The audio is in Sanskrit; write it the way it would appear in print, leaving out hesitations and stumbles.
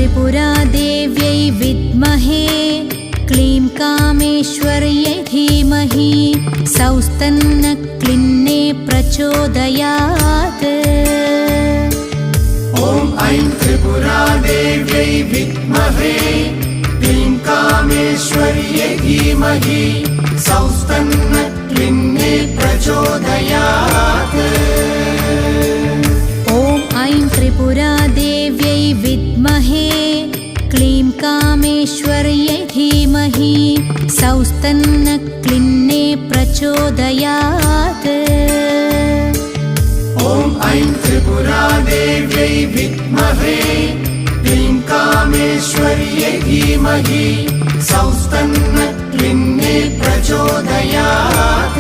त्रिपुरादेव्यै विद्महे क्लीं कामेश्वर्यै धीमहि सौस्तन्न क्लिन्ने प्रचोदयात्। ॐ ऐं त्रिपुरादेव्यै विद्महे क्लीं कामेश्वर्यै धीमहि सौस्तन्न क्लिन्ने प्रचोदयात्। ॐ ऐं त्रिपुरादेव्यै विद्महे क्लीं कामेश्वर्यै धीमहि सौस्तन्न क्लिन्ने प्रचोदयात्। ॐ ऐं त्रिपुरादेव्यै विद्महे क्लीं कामेश्वर्यै धीमहि सौस्तन्न क्लिन्ने प्रचोदयात्।